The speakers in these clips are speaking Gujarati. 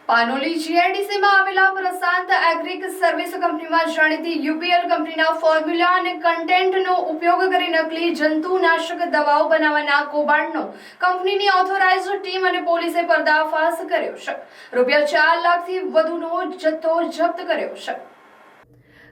પાનોલી જીઆઈડીસીમાં આવેલા પ્રશાંત એગ્રીક સર્વિસ કંપનીમાં જાણીતી યુપીએલ કંપનીના ફોર્મ્યુલા અને કન્ટેન્ટનો ઉપયોગ કરી નકલી જંતુનાશક દવાઓ બનાવવાના કૌભાંડનો કંપનીની ઓથોરાઇઝ્ડ ટીમ અને પોલીસે પર્દાફાશ કર્યો છે. રૂપિયા 4 લાખથી વધુનો જથ્થો જપ્ત કર્યો છે.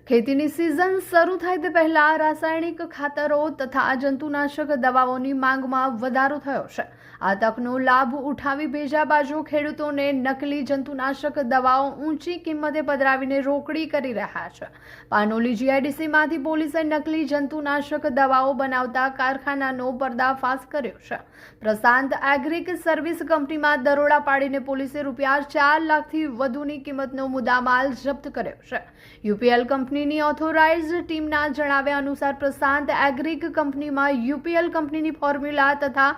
ખેતીની સિઝન શરૂ થાય તે પહેલા રાસાયણિક ખાતરો તથા જંતુનાશક દવાઓની માંગમાં વધારો થયો છે. આ તકનો લાભ ઉઠાવી બીજા બાજુ ખેડૂતોને નકલી જંતુનાશક દવાઓ ઊંચી કિંમતે પધરાવીને રોકડી કરી રહ્યા છે. પાનોલી જીઆઈડીસીમાંથી પોલીસે નકલી જંતુનાશક દવાઓ બનાવતા કારખાનાનો પર્દાફાશ કર્યો છે. પ્રશાંત એગ્રીક સર્વિસ કંપનીમાં દરોડા પાડીને પોલીસે રૂપિયા 4 લાખથી વધુની કિંમતનો મુદ્દામાલ જપ્ત કર્યો છે. યુપીએલ કંપનીની ઓથોરાઇઝ્ડ ટીમના જણાવ્યા અનુસાર પ્રશાંત એગ્રીક કંપનીમાં યુપીએલ કંપનીની ફોર્મ્યુલા તથા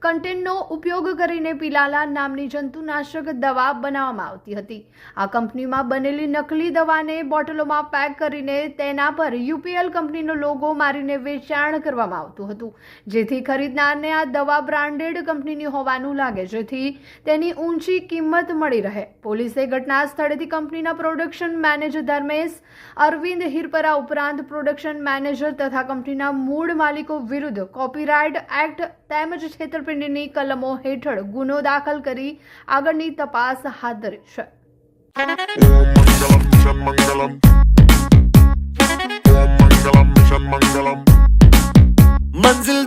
કન્ટેન્ટનો ઉપયોગ કરીને પિલાલા નામની જંતુનાશક દવા બનાવવામાં આવતી હતી. આ કંપનીમાં બનેલી નકલી દવાને બોટલોમાં પેક કરીને તેના પર યુપીએલ કંપનીનો લોગો મારીને વેચાણ કરવામાં આવતું હતું, જેથી ખરીદનારને આ દવા બ્રાન્ડેડ કંપનીની હોવાનું લાગે, જેથી તેની ઊંચી કિંમત મળી રહે. પોલીસે ઘટના સ્થળેથી કંપનીના પ્રોડક્શન મેનેજર ધર્મેશ અરવિંદ હિરપરા ઉપરાંત પ્રોડક્શન મેનેજર તથા કંપનીના મૂળ માલિકો વિરુદ્ધ કોપીરાઇટ એક્ટ તેમજ છેતરપિંડીની કલમો હેઠળ ગુનો દાખલ કરી આગળની તપાસ હાથ ધરી છે. મંજિલ